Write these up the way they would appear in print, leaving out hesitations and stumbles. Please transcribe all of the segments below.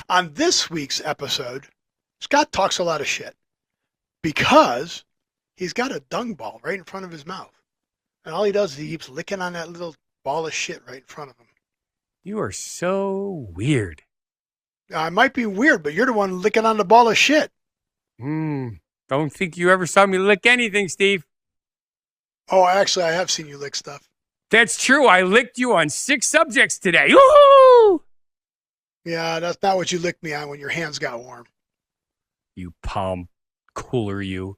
On this week's episode, Scott talks a lot of shit because he's got a dung ball right in front of his mouth. And all he does is he keeps licking on that little ball of shit right in front of him. You are so weird. I might be weird, but you're the one licking on the ball of shit. Don't think you ever saw me lick anything, Steve. Oh, actually, I have seen you lick stuff. That's true. I licked you on 6 subjects today. Woo-hoo! Yeah, that's not what you licked me on when your hands got warm. You palm cooler, you.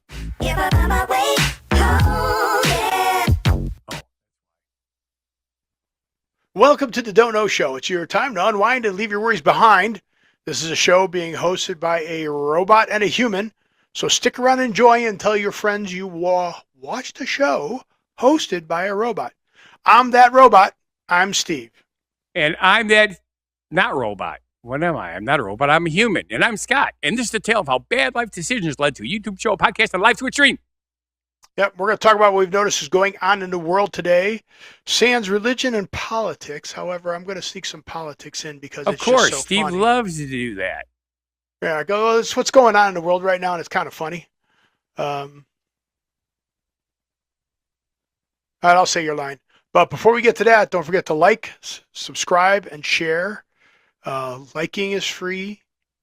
Welcome to the Don't Know Show. It's your time to unwind and leave your worries behind. This is a show being hosted by a robot and a human. So stick around and enjoy and tell your friends you watched a show hosted by a robot. I'm that robot. I'm Steve. And I'm that not robot. What am I? I'm not a robot. I'm a human. And I'm Scott. And this is the tale of how bad life decisions led to a YouTube show, a podcast, and a live Twitch stream. Yep, we're going to talk about what we've noticed is going on in the world today. Sans religion and politics. However, I'm going to sneak some politics in because it's just so funny. Of course, Steve loves to do that. Yeah, it's what's going on in the world right now, and it's kind of funny. All right, I'll say your line. But before we get to that, don't forget to like, subscribe, and share. Liking is free.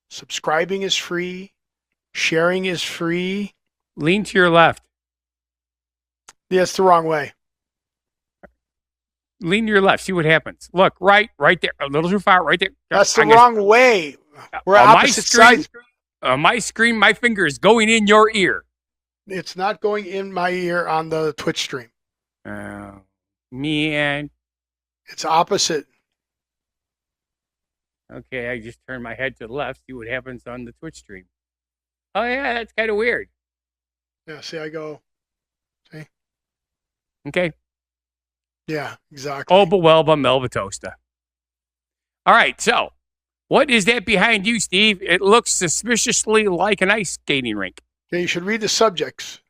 Subscribing is free. Sharing is free. Lean to your left. Yeah, it's the wrong way. Lean to your left. See what happens. Look, right there. A little too far, right there. That's the wrong way. We're on opposite sides. On my screen, my finger is going in your ear. It's not going in my ear on the Twitch stream. Man. It's opposite. Okay, I just turn my head to the left, see what happens on the Twitch stream. Oh, yeah, that's kind of weird. Yeah, see, I go. See? Okay. Yeah, exactly. Oba Welba Melba Toasta. All right, so what is that behind you, Steve? It looks suspiciously like an ice skating rink. Yeah, you should read the subjects.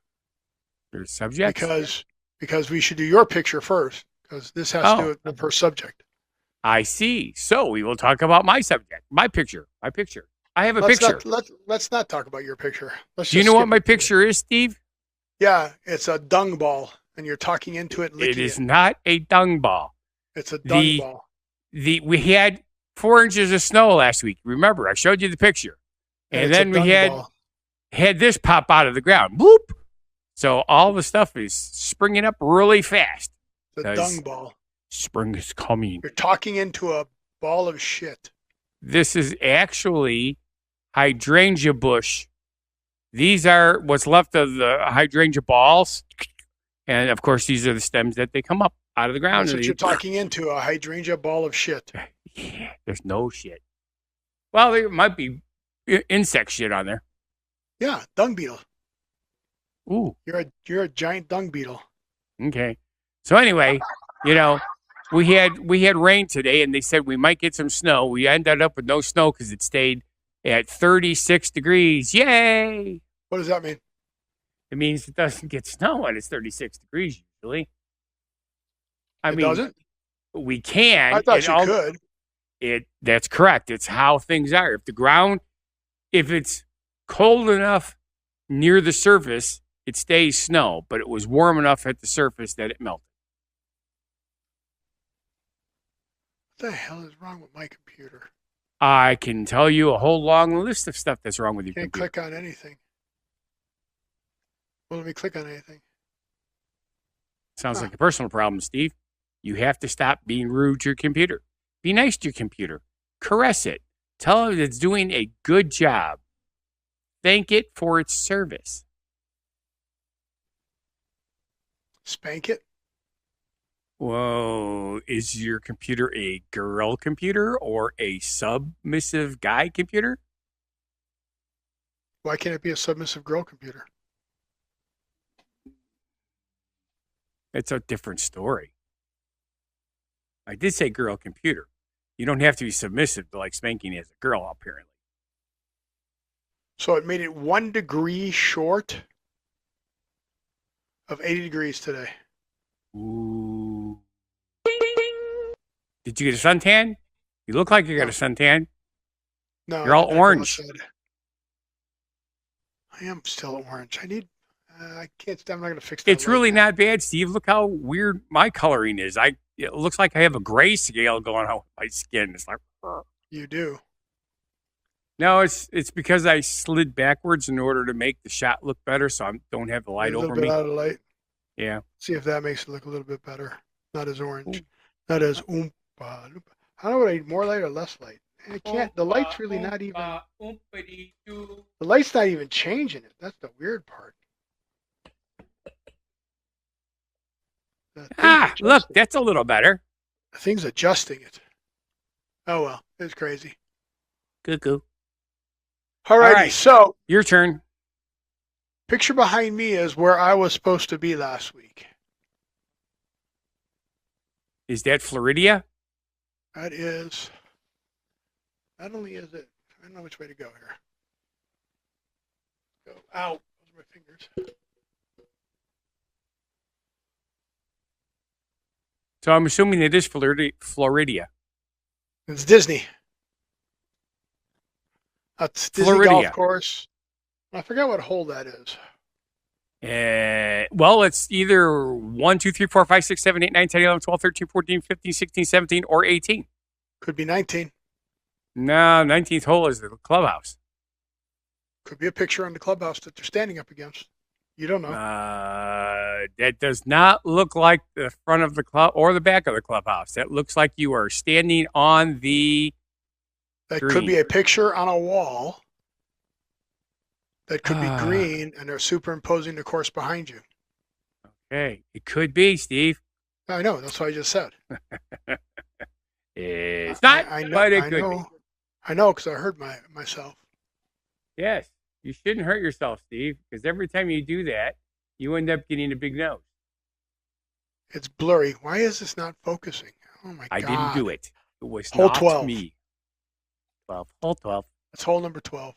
There's subjects? Because we should do your picture first, because this has to do with the first subject. I see. So we will talk about my subject, my picture. I have a picture. Let's not talk about your picture. Do you know what my picture is, Steve? Yeah, it's a dung ball, and you're talking into it. It is not a dung ball. It's a dung ball. We had 4 inches of snow last week. Remember, I showed you the picture. And then we had this pop out of the ground. Boop. So all the stuff is springing up really fast. The dung ball. Spring is coming. You're talking into a ball of shit. This is actually hydrangea bush. These are what's left of the hydrangea balls. And, of course, these are the stems that they come up out of the ground. That's what you're talking into, a hydrangea ball of shit. Yeah, there's no shit. Well, there might be insect shit on there. Yeah, dung beetle. Ooh. You're a giant dung beetle. Okay. So anyway, we had rain today, and they said we might get some snow. We ended up with no snow because it stayed at 36 degrees. Yay! What does that mean? It means it doesn't get snow when it's 36 degrees usually. It doesn't? We can. I thought you could. That's correct. It's how things are. If it's cold enough near the surface, it stays snow, but it was warm enough at the surface that it melted. What the hell is wrong with my computer? I can tell you a whole long list of stuff that's wrong with your computer. Can't click on anything. Well, let me click on anything. Sounds like a personal problem, Steve. You have to stop being rude to your computer. Be nice to your computer. Caress it. Tell it it's doing a good job. Thank it for its service. Spank it? Whoa, is your computer a girl computer or a submissive guy computer? Why can't it be a submissive girl computer? It's a different story. I did say girl computer. You don't have to be submissive to like spanking as a girl, apparently. So it made it 1 degree short of 80 degrees today. Ooh. Did you get a suntan? You look like you got a suntan. No, You're I all did not go orange. outside. I am still orange. I need. I can't. I'm not going to fix that. It's light really now. not bad, Steve. Look how weird my coloring is. It looks like I have a gray scale going on my skin. It's like, You do. no, it's because I slid backwards in order to make the shot look better, so I don't have the light a little over bit me. out of light. Yeah. See if that makes it look a little bit better. Not as orange. Ooh. Not as oompa. Loompa. I don't know what I need, more light or less light. I can't. The light's really not even. The light's not even changing it. That's the weird part. Look, that's a little better. The thing's adjusting it. Oh well, it's crazy. Cuckoo. All right, so your turn. Picture behind me is where I was supposed to be last week. Is that Floridia? That is. Not only is it, I don't know which way to go here. Go. Ow. Those are my fingers. So I'm assuming it is Floridia. It's Disney. That's Disney Floridia. Golf Course. I forget what hole that is. Well, it's either 1, 2, 3, 4, 5, 6, 7, 8, 9, 10, 11, 12, 13, 14, 15, 16, 17, or 18. Could be 19. No, 19th hole is the clubhouse. Could be a picture on the clubhouse that they're standing up against. You don't know. That does not look like the front of the club or the back of the clubhouse. That looks like you are standing on the That green. could be a picture on a wall. That could be green, and they're superimposing the course behind you. Okay. It could be, Steve. I know. That's what I just said. It's not, I know, but it could be. I know, because I heard myself. Yes. You shouldn't hurt yourself, Steve, because every time you do that, you end up getting a big nose. It's blurry. Why is this not focusing? Oh, my God. I didn't do it. It was hole not 12. me. 12. Hole 12. That's hole number 12.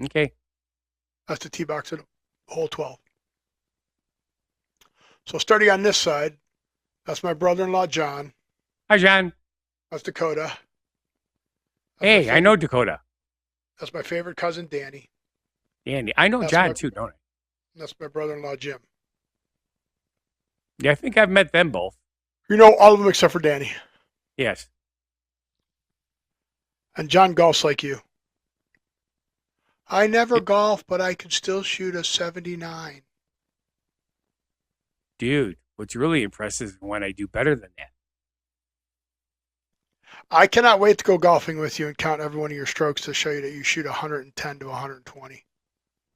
Okay. That's the tee box at hole 12. So starting on this side, that's my brother-in-law, John. Hi, John. That's Dakota. Hey, I know Dakota. That's my favorite cousin, Danny. Danny. I know John, too, don't I? That's my brother-in-law, Jim. Yeah, I think I've met them both. You know all of them except for Danny. Yes. And John golfs like you. I never golf, but I can still shoot a 79. Dude, what's really impressive is when I do better than that. I cannot wait to go golfing with you and count every one of your strokes to show you that you shoot 110 to 120.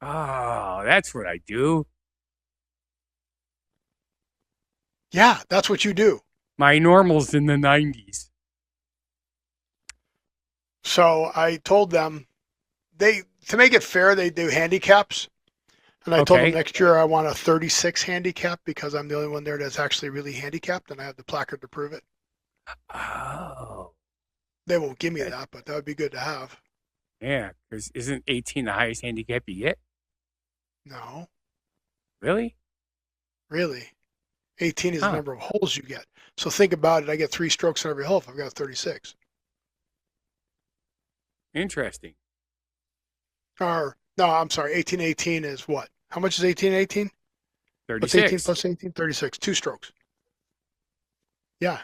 Oh, that's what I do. Yeah, that's what you do. My normal's in the 90s. So I told them, to make it fair, they do handicaps. And I told them next year I want a 36 handicap because I'm the only one there that's actually really handicapped, and I have the placard to prove it. Oh. They won't give me that, but that would be good to have. Yeah, because isn't 18 the highest handicap you get? No. Really? Really? 18 is the number of holes you get. So think about it. I get 3 strokes on every hole if I've got 36. Interesting. Or, no, I'm sorry. 18 is what? How much is 18? 36. What's 18 plus 18? 36. 2 strokes. Yeah,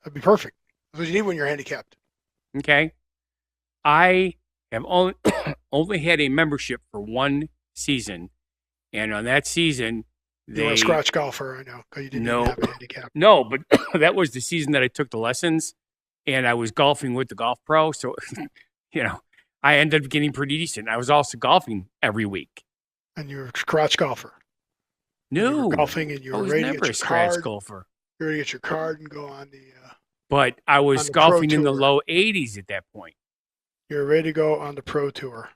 that'd be perfect. That's what you need when you're handicapped. Okay. I have only had a membership for 1 season, and on that season, You were a scratch golfer, I know, because you didn't even have a handicap. No, but that was the season that I took the lessons, and I was golfing with the golf pro, so, I ended up getting pretty decent. I was also golfing every week. And you were a scratch golfer. No. You were golfing and you were ready to get your scratch golfer. You were ready to get your card and go on the... But I was golfing in the low 80s at that point. You were ready to go on the pro tour.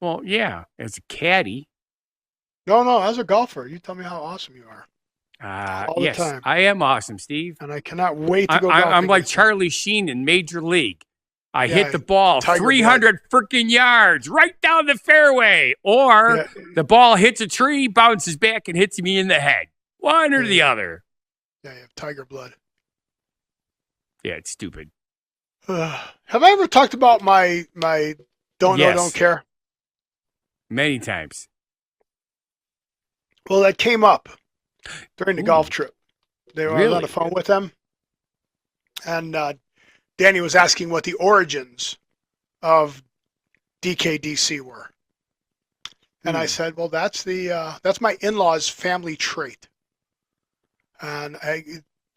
Well, yeah, as a caddy. No, as a golfer. You tell me how awesome you are. All yes, the time. I am awesome, Steve. And I cannot wait to go golfing. I'm like Charlie Sheen in Major League. I hit the ball 300 freaking yards right down the fairway. Or the ball hits a tree, bounces back, and hits me in the head. One or the other. Yeah, you have tiger blood. Yeah, it's stupid. Have I ever talked about my don't know, Yes. don't care? Many times. Well, that came up during the Ooh. golf trip. I was on Really? the phone with them, and Danny was asking what the origins of DKDC were. And I said, well, that's my in-laws' family trait. And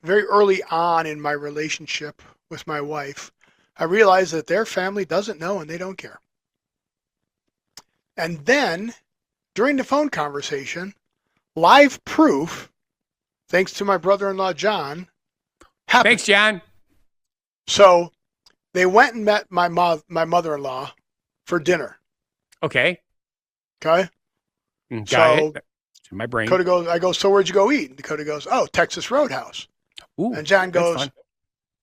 very early on in my relationship with my wife, I realized that their family doesn't know and they don't care. And then during the phone conversation, live proof, thanks to my brother-in-law, John, happened. Thanks, John. So they went and met my mother-in-law for dinner. Okay. Okay. Got it. It's in my brain. Dakota goes, I go, so where'd you go eat? And Dakota goes, oh, Texas Roadhouse. Ooh, and John that's goes, fun.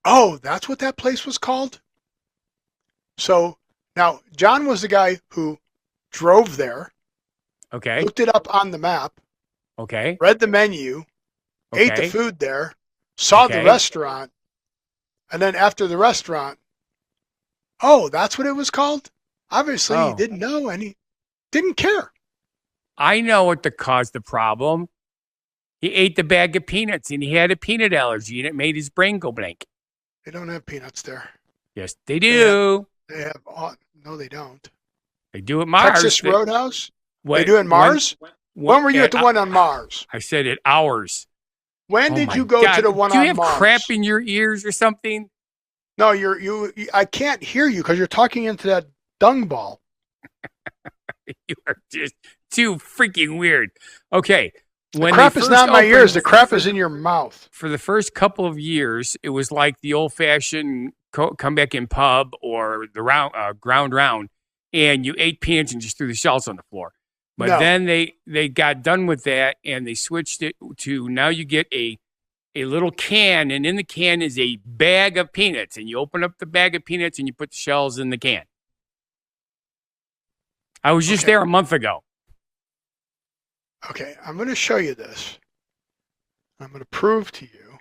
oh, that's what that place was called? So now John was the guy who drove there, Okay. looked it up on the map, Okay. read the menu, ate the Okay. food there, saw the Okay. restaurant, and then after the restaurant, oh, that's what it was called? Obviously, he Oh. didn't know and he didn't care. I know what caused the problem. He ate the bag of peanuts and he had a peanut allergy and it made his brain go blank. They don't have peanuts there. Yes, they do. They have, no, they don't. They do at Mars. Texas Roadhouse? They do in Mars? When were you at the one on Mars? I said at ours. When Oh did my you go God. to the one Do you on have Mars? crap in your ears or something? No, I can't hear you because you're talking into that dung ball. You are just too freaking weird. Okay. The crap is not in my ears. The crap is in your mouth. For the first couple of years, it was like the old-fashioned come back in pub or the ground round, and you ate peanuts and just threw the shells on the floor. But then they got done with that, and they switched it to now you get a little can, and in the can is a bag of peanuts, and you open up the bag of peanuts and you put the shells in the can. I was just there a month ago. Okay, I'm going to show you this. I'm going to prove to you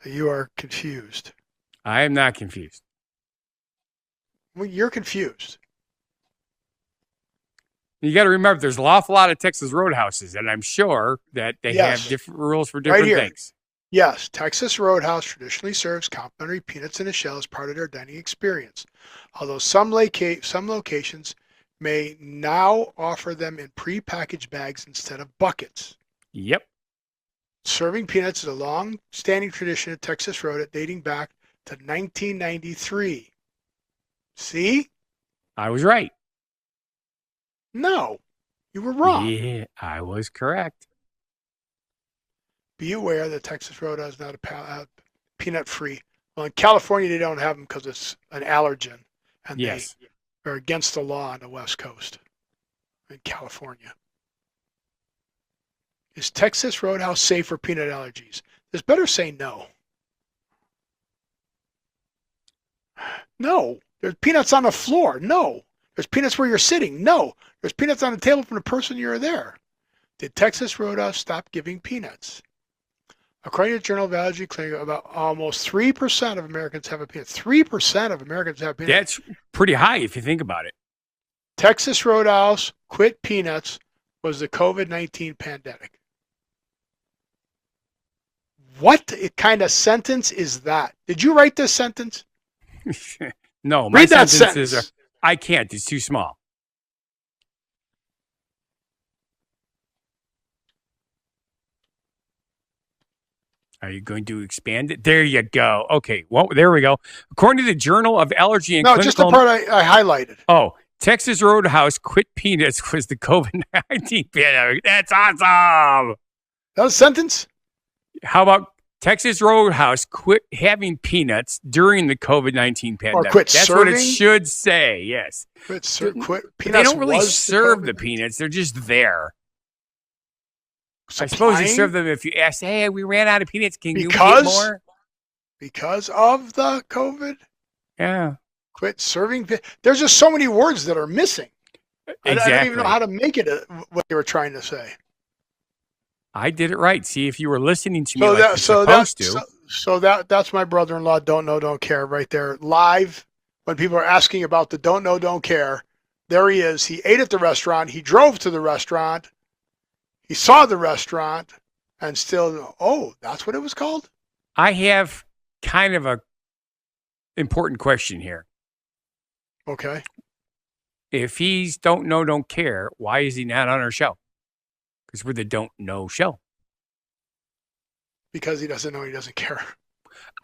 that you are confused. I am not confused. Well, you're confused. You got to remember, there's an awful lot of Texas Roadhouses, and I'm sure that they have different rules for different things. Yes, Texas Roadhouse traditionally serves complimentary peanuts in a shell as part of their dining experience, although some locations may now offer them in pre-packaged bags instead of buckets. Yep. Serving peanuts is a long-standing tradition at Texas Road dating back to 1993. See? I was right. No, you were wrong. Yeah, I was correct. Be aware that Texas Roadhouse is not a peanut-free. Well, in California, they don't have them because it's an allergen. And yes. They are against the law on the West Coast in California. Is Texas Roadhouse safe for peanut allergies? This better say no. No. There's peanuts on the floor. No. There's peanuts where you're sitting. No. There's peanuts on the table from the person you're there. Did Texas Roadhouse stop giving peanuts? According to the Journal of Allergy Clinic, about almost 3% of Americans have a peanut. 3% of Americans have peanuts. That's pretty high if you think about it. Texas Roadhouse quit peanuts was the COVID-19 pandemic. What kind of sentence is that? Did you write this sentence? No, my Read that sentences sentence. I can't. It's too small. Are you going to expand it? There you go. Okay. Well, there we go. According to the Journal of Allergy and Clinical... just the part I highlighted. Oh, Texas Roadhouse quit peanuts was the COVID-19 pandemic. That's awesome. That was a sentence? How about Texas Roadhouse quit having peanuts during the COVID-19 pandemic? Or quit That's serving? what it should say, yes. Quit peanuts. They don't really was serve the peanuts. They're just there. I suppose you serve them if you ask, hey, we ran out of peanuts. Can you get more? Because of the COVID? Yeah. Quit serving. There's just so many words that are missing. Exactly. I don't even know how to make it what they were trying to say. I did it right. See, if you were listening to me like you're supposed to. So that's my brother-in-law. Don't know, don't care. Right there, live. When people are asking about the don't know, don't care, there he is. He ate at the restaurant. He drove to the restaurant. He saw the restaurant, and still, oh, that's what it was called. I have kind of a important question here. Okay. If he's don't know, don't care, why is he not on our show? Because we're the don't know show. Because he doesn't know, he doesn't care.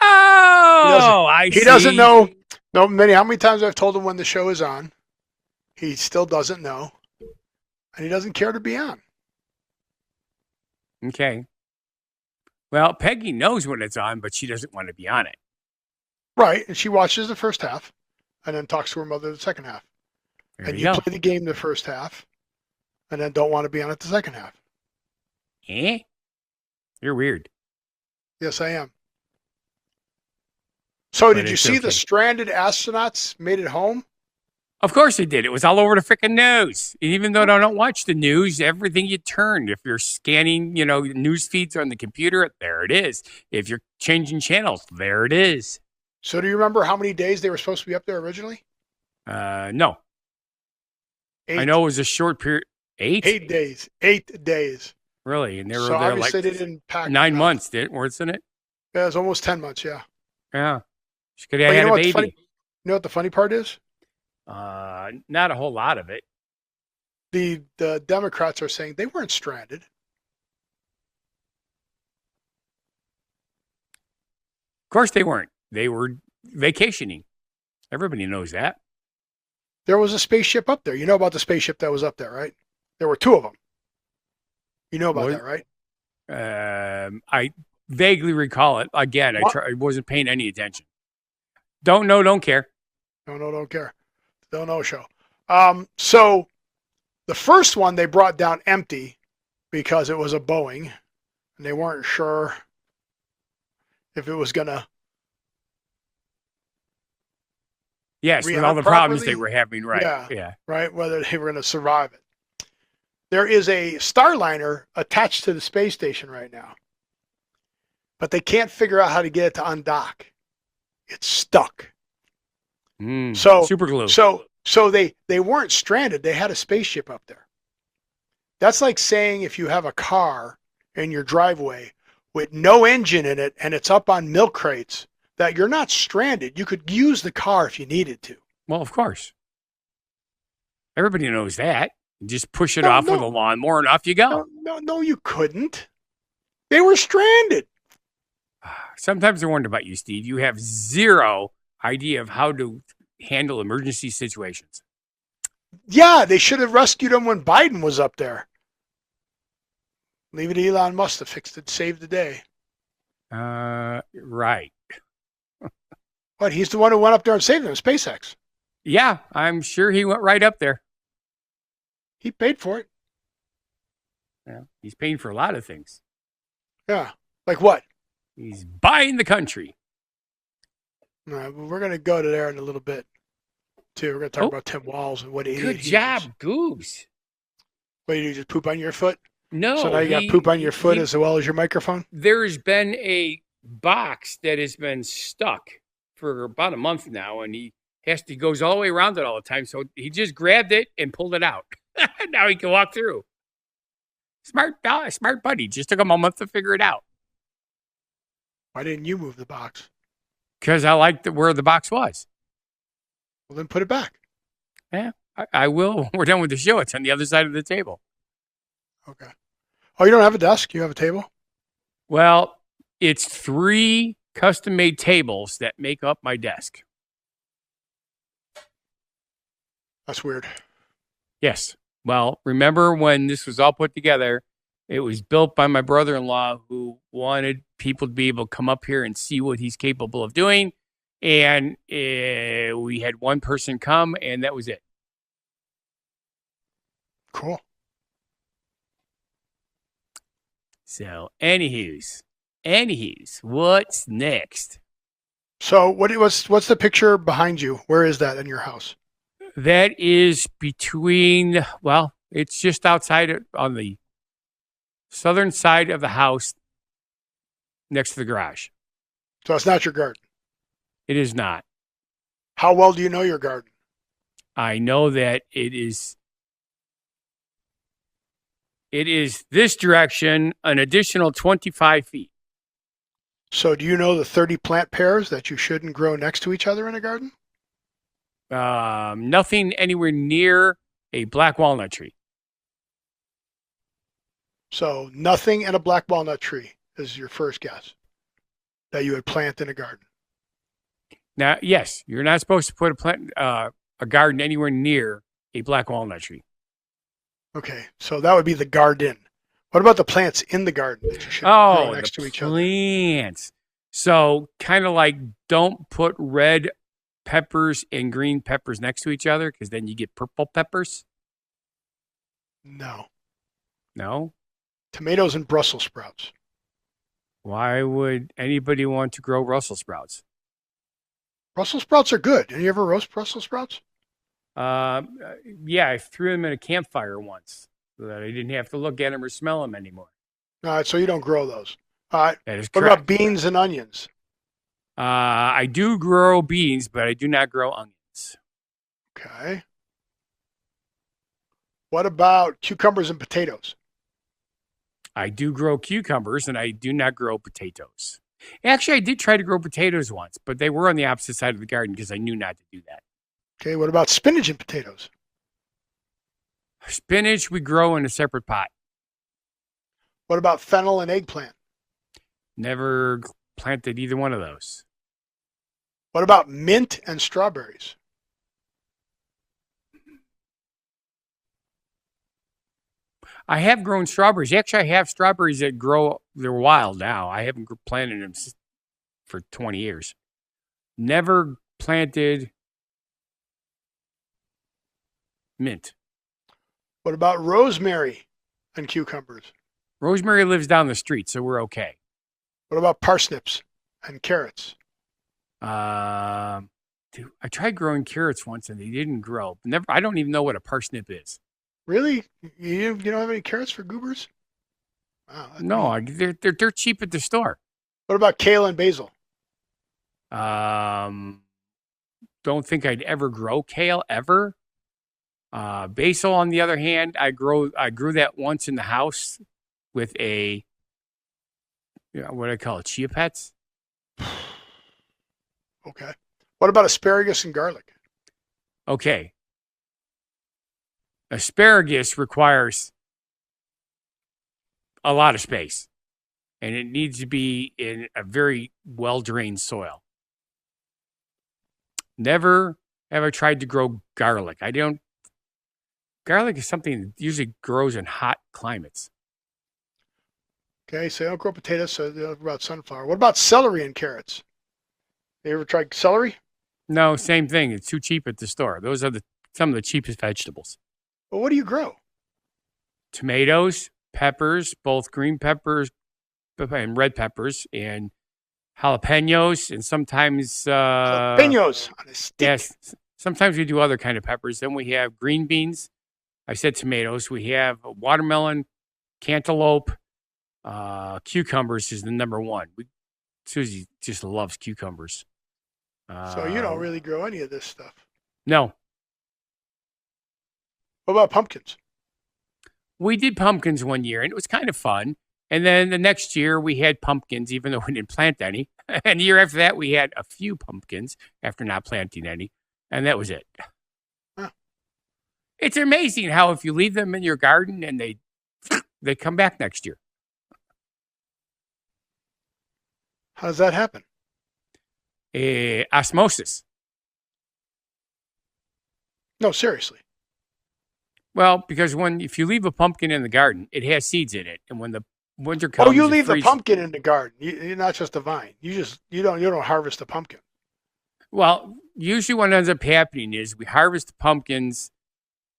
Oh, I see. He doesn't know. No, how many times I've told him when the show is on, he still doesn't know, and he doesn't care to be on. Okay. Well, Peggy knows when it's on, but she doesn't want to be on it. Right, and she watches the first half, and then talks to her mother the second half. There And you go. play the game the first half, and then don't want to be on it the second half. Eh? You're weird. Yes, I am. So, But did you it's see okay. the stranded astronauts made it home? Of course it did. It was all over the freaking news. And even though I don't watch the news, everything you turn, if you're scanning, news feeds on the computer, there it is. If you're changing channels, there it is. So, do you remember how many days they were supposed to be up there originally? No. 8. I know it was a short period. 8? 8 days. 8 days. Really? And they were So there obviously like they didn't pack 9 enough. months, wasn't it? Yeah, it was almost 10 months, yeah. Yeah. She could have But you had know a what's baby. funny? You know what the funny part is? Not a whole lot of it. The Democrats are saying they weren't stranded. Of course they weren't. They were vacationing. Everybody knows that. There was a spaceship up there. You know about the spaceship that was up there, right? There were 2 of them. You know about that, right? I vaguely recall it. Again, I wasn't paying any attention. Don't know, don't care. Don't care. Don't know show. So the first one they brought down empty because it was a Boeing, and they weren't sure if it was gonna. Yes, with all the problems they were having, right? Yeah. Right. Whether they were going to survive it. There is a Starliner attached to the space station right now, but they can't figure out how to get it to undock. It's stuck. Super glue. So they weren't stranded. They had a spaceship up there. That's like saying if you have a car in your driveway with no engine in it and it's up on milk crates, that you're not stranded. You could use the car if you needed to. Well, of course. Everybody knows that. You just push it off with a lawnmower and off you go. No, you couldn't. They were stranded. Sometimes I wonder about you, Steve. You have zero idea of how to handle emergency situations. Yeah, they should have rescued him when Biden was up there. Leave it to Elon Musk to fix it, save the day. Right. What? He's the one who went up there and saved them, SpaceX. Yeah, I'm sure he went right up there. He paid for it. Yeah, he's paying for a lot of things. Yeah. Like what? He's buying the country. All right, well, we're going to go to there in a little bit, too. We're going to talk about Tim Walz and what he Good job, Goose. What, do you just poop on your foot? No. So now you got poop on your foot as well as your microphone? There's been a box that has been stuck for about a month now, and he goes all the way around it all the time. So he just grabbed it and pulled it out. Now he can walk through. Smart buddy. Just took him a month to figure it out. Why didn't you move the box? Because I liked where the box was. Well, then put it back. Yeah, I will. When we're done with the show. It's on the other side of the table. Okay. Oh, you don't have a desk? You have a table? Well, it's 3 custom-made tables that make up my desk. That's weird. Yes. Well, remember when this was all put together, it was built by my brother-in-law who wanted people to be able to come up here and see what he's capable of doing. And we had one person come, and that was it. Cool. So, anywho's, what's next? So, what's the picture behind you? Where is that in your house? That is between, well, it's just outside on the southern side of the house next to the garage. So it's not your garden. It is not. How well do you know your garden? I know that it is this direction, an additional 25 feet. So do you know the 30 plant pairs that you shouldn't grow next to each other in a garden? Nothing anywhere near a black walnut tree. So nothing in a black walnut tree is your first guess that you would plant in a garden. Now, yes, you're not supposed to put a garden anywhere near a black walnut tree. Okay, so that would be the garden. What about the plants in the garden that you should grow next to each other? Plants. So kind of like don't put red peppers and green peppers next to each other because then you get purple peppers. No. No? Tomatoes and Brussels sprouts. Why would anybody want to grow Brussels sprouts? Brussels sprouts are good. Did you ever roast Brussels sprouts? Yeah, I threw them in a campfire once so that I didn't have to look at them or smell them anymore. All right, so you don't grow those. All right. That is What correct. about beans and onions? I do grow beans, but I do not grow onions. Okay. What about cucumbers and potatoes? I do grow cucumbers, and I do not grow potatoes. Actually, I did try to grow potatoes once, but they were on the opposite side of the garden because I knew not to do that. Okay, what about spinach and potatoes? Spinach we grow in a separate pot. What about fennel and eggplant? Never planted either one of those. What about mint and strawberries? I have grown strawberries. Actually, I have strawberries that grow. They're wild now. I haven't planted them for 20 years. Never planted mint. What about rosemary and cucumbers? Rosemary lives down the street, so we're okay. What about parsnips and carrots? Dude, I tried growing carrots once and they didn't grow. I don't even know what a parsnip is. Really? You don't have any carrots for goobers? Wow, No, they're cheap at the store. What about kale and basil? Don't think I'd ever grow kale ever. Basil, on the other hand, I grew that once in the house with a, what do I call it, chia pets. Okay. What about asparagus and garlic? Okay. Asparagus requires a lot of space, and it needs to be in a very well-drained soil. Never have I tried to grow garlic. Garlic is something that usually grows in hot climates. Okay, so you don't grow potatoes, so what about sunflower? What about celery and carrots? You ever tried celery? No, same thing. It's too cheap at the store. Those are some of the cheapest vegetables. Well, what do you grow? Tomatoes, peppers, both green peppers and red peppers, and jalapenos, and sometimes Jalapenos on a stick. Yes, sometimes we do other kind of peppers. Then we have green beans. I said tomatoes. We have watermelon, cantaloupe, cucumbers is the number one. Susie just loves cucumbers. So you don't really grow any of this stuff. No. What about pumpkins? We did pumpkins one year, and it was kind of fun. And then the next year, we had pumpkins, even though we didn't plant any. And the year after that, we had a few pumpkins after not planting any. And that was it. Huh. It's amazing how if you leave them in your garden and they come back next year. How does that happen? Osmosis. No, seriously. Well, because if you leave a pumpkin in the garden, it has seeds in it, and when the winter comes, Oh, you leave the pumpkin in the garden. You're not just a vine. You don't harvest the pumpkin. Well, usually what ends up happening is we harvest the pumpkins.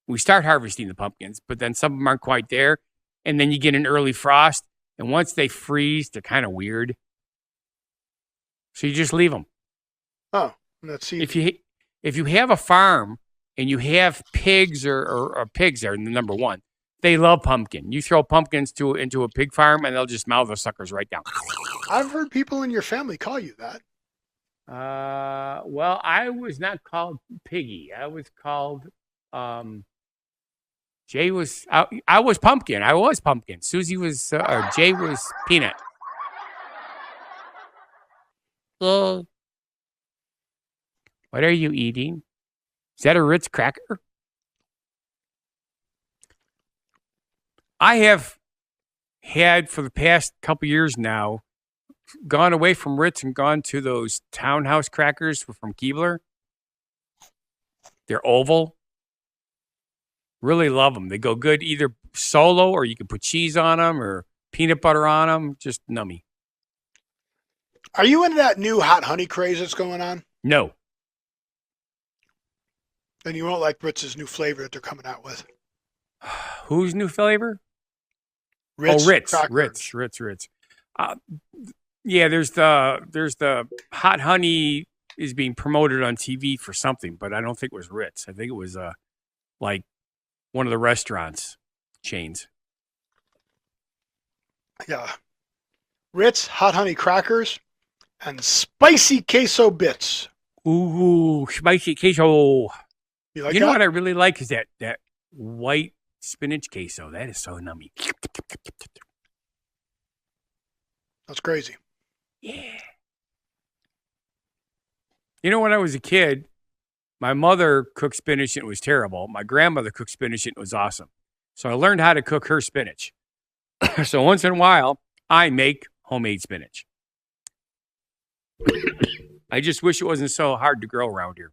We start harvesting the pumpkins, but then some of them aren't quite there, and then you get an early frost, and once they freeze, they're kind of weird. So you just leave them. Oh, let's see. If you have a farm and you have pigs or pigs are the number one, They love pumpkin. You throw pumpkins into a pig farm, and they'll just mouth those suckers right down. I've heard people in your family call you that. Well, I was not called Piggy. I was called Jay was I was Pumpkin. I was Pumpkin. Susie was or Jay was Peanut. What are you eating? Is that a Ritz cracker? I have had for the past couple years now gone away from Ritz and gone to those townhouse crackers from Keebler. They're oval. Really love them. They go good either solo or you can put cheese on them or peanut butter on them. Just nummy. Are you into that new hot honey craze that's going on? No. Then you won't like Ritz's new flavor that they're coming out with. Whose new flavor? Ritz. Ritz. Crackers. Ritz. Yeah, there's the hot honey is being promoted on TV for something, but I don't think it was Ritz. I think it was like one of the restaurants chains. Yeah. Ritz hot honey crackers and spicy queso bits. Ooh, spicy queso. You like You know that? what I really like is that white spinach queso. That is so nummy. That's crazy. Yeah. You know, when I was a kid, my mother cooked spinach and it was terrible. My grandmother cooked spinach and it was awesome. So I learned how to cook her spinach. So once in a while, I make homemade spinach. I just wish it wasn't so hard to grow around here.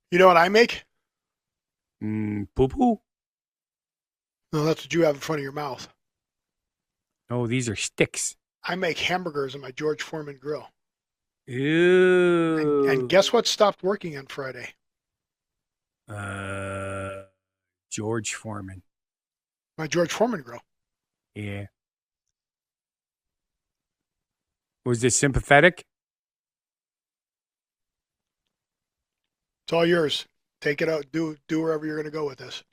You know what I make? Poo-poo? No, that's what you have in front of your mouth. Oh, these are sticks. I make hamburgers on my George Foreman grill. Ew. And guess what stopped working on Friday? George Foreman. My George Foreman grill. Yeah. Was this sympathetic? It's all yours. Take it out. Do wherever you're going to go with this.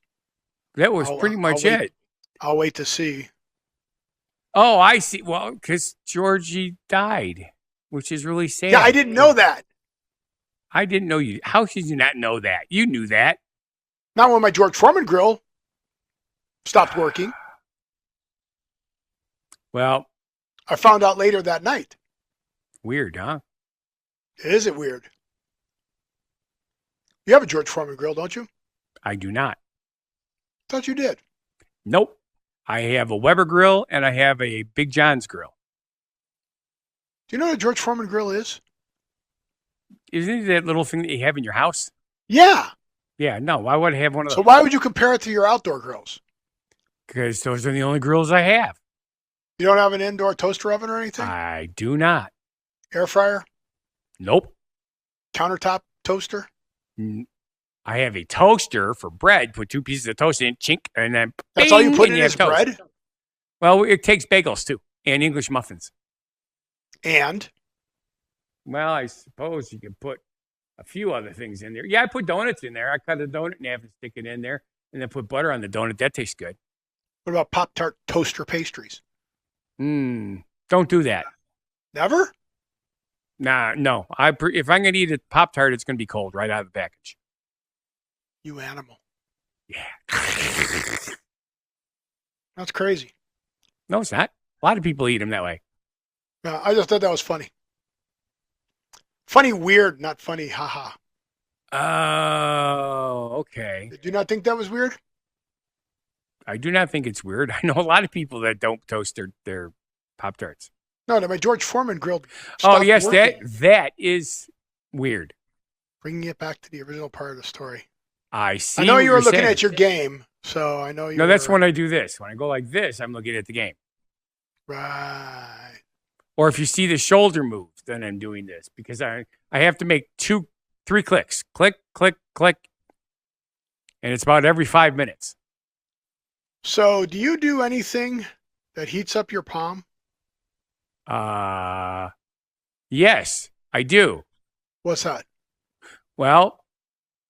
That was pretty much it. I'll wait to see. Oh, I see. Well, because Georgie died, which is really sad. Yeah, I didn't know that. I didn't know you. How should you not know that? You knew that. Not when my George Foreman grill stopped working. Well, I found out later that night. weird, huh? Is it weird? You have a George Foreman grill, don't you? I do not. Thought you did. Nope. I have a Weber grill and I have a Big John's grill. Do you know what a George Foreman grill is? Isn't it that little thing that you have in your house? Yeah. Yeah, no. Why would I have one of So those? why would you compare it to your outdoor grills? Because those are the only grills I have. You don't have an indoor toaster oven or anything? I do not. Air fryer? Nope. Countertop toaster? I have a toaster for bread. Put 2 pieces of toast in, chink, and then That's all you bing, put and in have is toast. bread? Well, it takes bagels too, and English muffins. And? Well, I suppose you can put a few other things in there. Yeah, I put donuts in there. I cut a donut in half and stick it in there, and then put butter on the donut. That tastes good. What about Pop-Tart toaster pastries? Don't do that. Never? Nah, no. If I'm going to eat a Pop-Tart, it's going to be cold right out of the package. You animal. Yeah. That's crazy. No, it's not. A lot of people eat them that way. Yeah, I just thought that was funny. Funny, weird, not funny, haha. Oh, okay. Did you not think that was weird? I do not think it's weird. I know a lot of people that don't toast their Pop-Tarts. No, my George Foreman grill. Oh, yes, working. that is weird. Bringing it back to the original part of the story. I see. I know what you were you're looking saying. at your game, so I know you. No, that's when I do this. When I go like this, I'm looking at the game. Right. Or if you see the shoulder move, then I'm doing this because I have to make 3 clicks. Click, click, click. And it's about every 5 minutes. So, do you do anything that heats up your palm? Yes, I do. What's that? Well,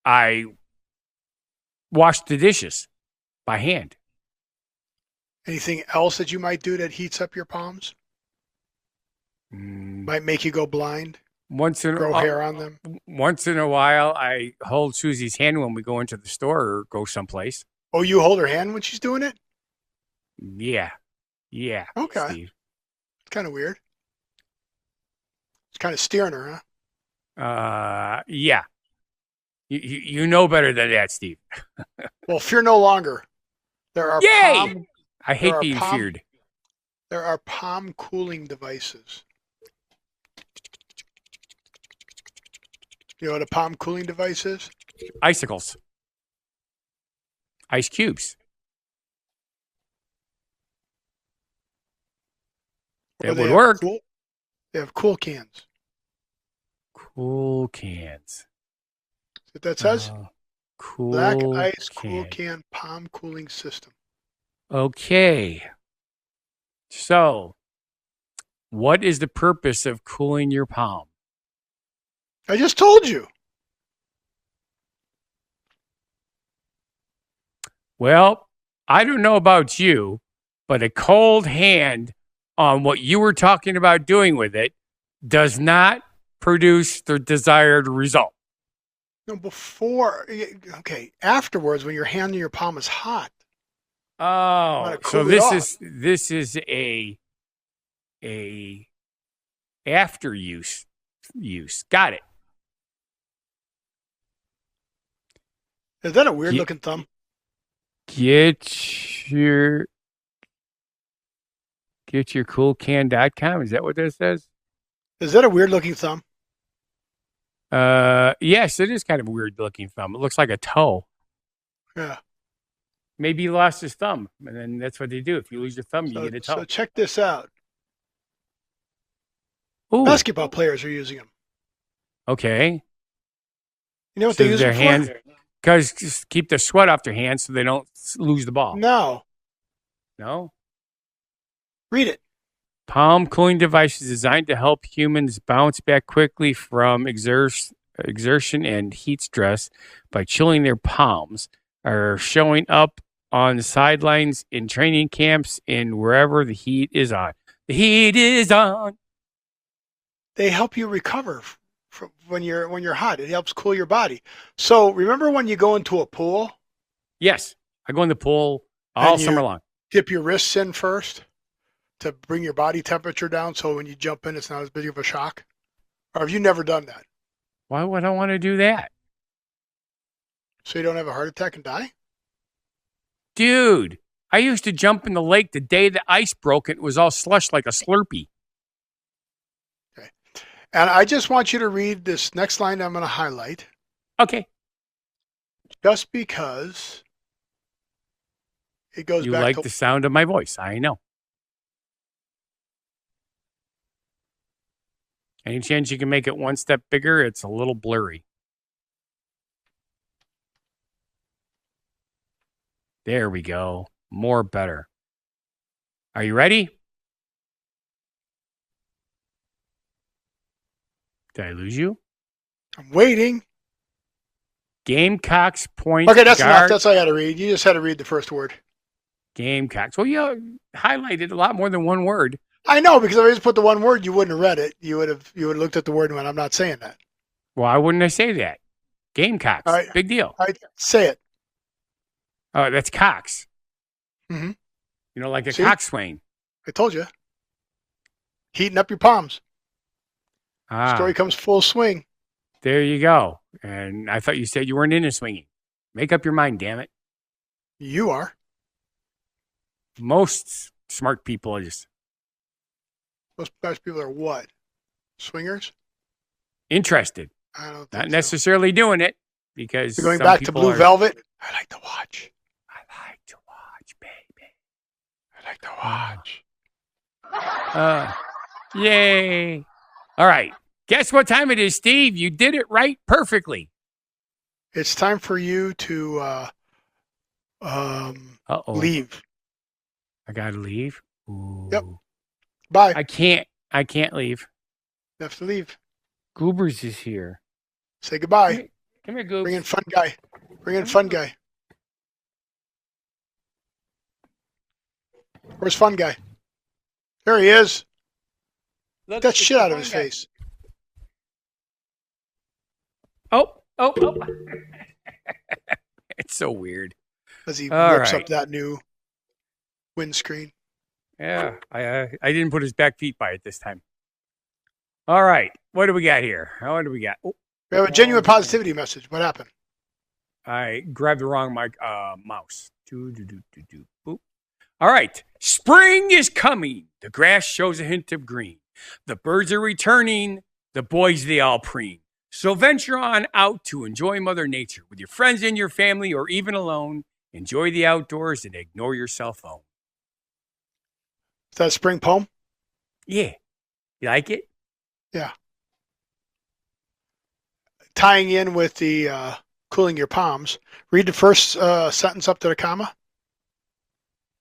I wash the dishes. by hand. Anything else that you might do that heats up your palms? Might make you go blind? Grow hair on them? Once in a while, I hold Susie's hand when we go into the store or go someplace. Oh, you hold her hand when she's doing it? Yeah. Okay. Steve. It's kind of weird. It's kind of steering her, huh? Yeah. You know better than that, Steve. Well, fear no longer. There are Yay! I hate being feared. There are palm cooling devices. You know what a palm cooling device is? Icicles. Ice cubes. It would work. They have cool cans. Cool cans. See what that says? Cool Black ice can. cool can palm cooling system. Okay. So, what is the purpose of cooling your palm? I just told you. Well, I don't know about you, but a cold hand on what you were talking about doing with it does not produce the desired result. No, afterwards when your hand in your palm is hot. Oh, so this is a after use. Got it. Is that a weird looking thumb? Get your coolcan.com. Is that what that says? Is that a weird looking thumb? Yes, it is kind of a weird looking thumb. It looks like a toe. Yeah. Maybe he lost his thumb, and then that's what they do. If you lose your thumb, you get a toe. So check this out. Ooh. Basketball players are using them. Okay. You know what they use their them hands, for? because just keep the sweat off their hands so they don't lose the ball. No. Read it. Palm cooling device is designed to help humans bounce back quickly from exertion and heat stress by chilling their palms. Are showing up on the sidelines in training camps and wherever the heat is on. The heat is on. They help you recover from when you're hot. It helps cool your body. So remember when you go into a pool? Yes, I go in the pool all summer long. Dip your wrists in first to bring your body temperature down, so when you jump in, it's not as big of a shock. Or have you never done that? Why would I want to do that? So you don't have a heart attack and die? Dude, I used to jump in the lake the day the ice broke. It was all slush like a Slurpee. Okay. And I just want you to read this next line I'm going to highlight. Okay. Just because it goes you back like to the sound of my voice. I know. Any chance you can make it one step bigger? It's a little blurry. There we go. More better. Are you ready? Did I lose you? I'm waiting. Gamecocks point. Okay, that's enough. That's all I had to read. You just had to read the first word. Gamecocks. Well, you highlighted a lot more than one word. I know, because if I just put the one word, you wouldn't have read it. You would have looked at the word and went, I'm not saying that. Why wouldn't I say that? Gamecocks. All right. Big deal. All right, say it. Oh, that's cocks. Mm-hmm. You know, like a coxswain. I told you. Heating up your palms. Ah. Story comes full swing. There you go. And I thought you said you weren't into swinging. Make up your mind, damn it. You are. Most smart people are just... Most people are what? Swingers? Interested. I don't think Not necessarily doing it, because you're going back to Blue Velvet? I like to watch. Baby. I like to watch. Yay. All right. Guess what time it is, Steve? You did it right perfectly. It's time for you to leave. I got to leave? Ooh. Yep. Bye. I can't leave. You have to leave. Goobers is here. Say goodbye. Come here, Goobers. Bring in fun guy. Where's Fun Guy? There he is. Look, That it's shit the out of Fun his Guy. face. Oh. It's so weird. As he All rips right. up that new windscreen. Yeah, I didn't put his back feet by it this time. All right, what do we got here? What do we got? Oh, We have a genuine positivity message. What happened? I grabbed the wrong mouse. Boop. All right, spring is coming. The grass shows a hint of green. The birds are returning. The boys, they all preen. So venture on out to enjoy Mother Nature with your friends and your family, or even alone. Enjoy the outdoors and ignore your cell phone. Is that a spring poem? Yeah. You like it? Yeah. Tying in with the cooling your palms, read the first sentence up to the comma.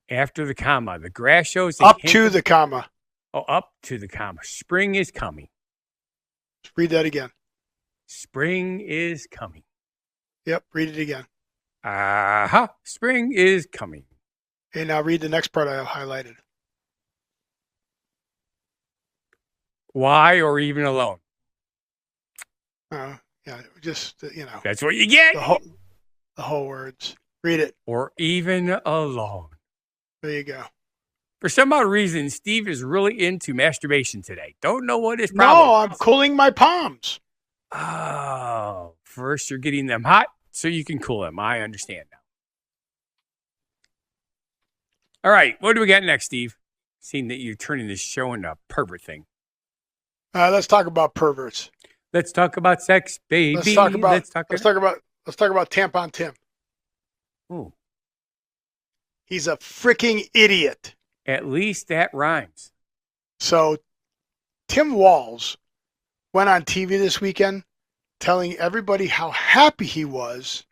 After the comma, the grass shows Up to the comma. Oh, up to the comma. Spring is coming. Read that again. Spring is coming. Yep, read it again. Aha. Spring is coming. Okay, now read the next part I have highlighted. Why or even alone? Yeah, just, That's what you get. the whole words. Read it. Or even alone. There you go. For some odd reason, Steve is really into masturbation today. Don't know what his problem No, I'm cooling my palms. Oh, first you're getting them hot so you can cool them. I understand now. All right, what do we got next, Steve? Seeing that you're turning this show into a pervert thing. Let's talk about perverts. Let's talk about sex, baby. Let's talk about Tampon Tim. Ooh. He's a freaking idiot. At least that rhymes. So Tim Walz went on TV this weekend telling everybody how happy he was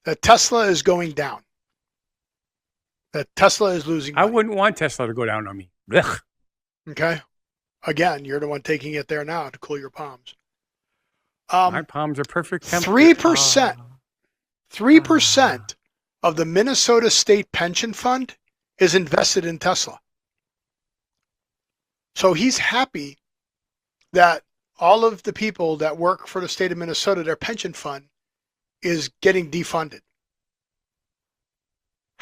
that Tesla is going down. That Tesla is losing money. I wouldn't want Tesla to go down on me. Ugh. Okay. Again, you're the one taking it there now to cool your palms. My palms are perfect. 3% of the Minnesota State Pension Fund is invested in Tesla. So he's happy that all of the people that work for the state of Minnesota, their pension fund, is getting defunded.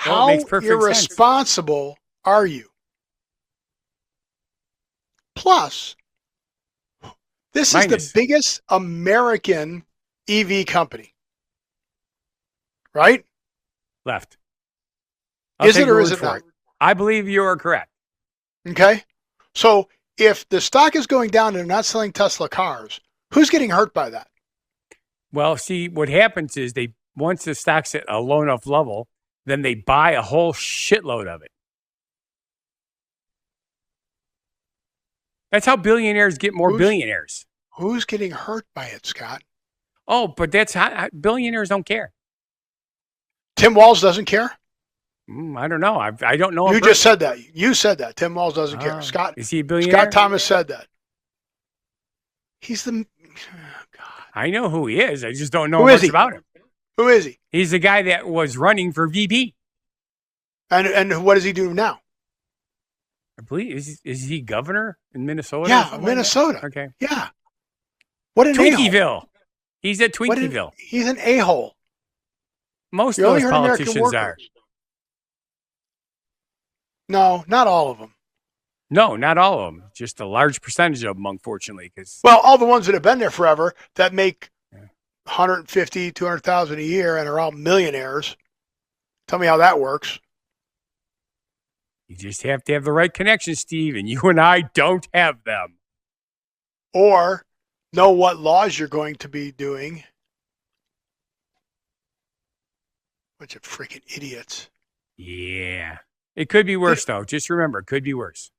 Well, How it makes perfect irresponsible are you? Plus, this is the biggest American EV company, right? Left. Is it or is it not? I believe you are correct. Okay. So if the stock is going down and they're not selling Tesla cars, who's getting hurt by that? Well, see, what happens is once the stock's at a low enough level, then they buy a whole shitload of it. That's how billionaires get more billionaires. Who's getting hurt by it, Scott? Oh, but that's how billionaires don't care. Tim Walz doesn't care? I don't know. I don't know. You just said that. You said that. Tim Walz doesn't care. Scott, is he a billionaire? Scott Thomas said that. He's the... God. I know who he is. I just don't know much about him. Who is he? He's the guy that was running for VP. And what does he do now? I believe is he governor in Minnesota? Yeah, Minnesota. Like okay. Yeah. What an Twinkieville. He's at Twinkieville. He's an a-hole. Most of those politicians are. No, not all of them. No, not all of them. Just a large percentage of them, unfortunately. Well, all the ones that have been there forever that make 150, 200,000 a year and are all millionaires. Tell me how that works. You just have to have the right connections, Steve, and you and I don't have them. Or know what laws you're going to be doing. Bunch of freaking idiots. Yeah. It could be worse, though. Just remember, it could be worse.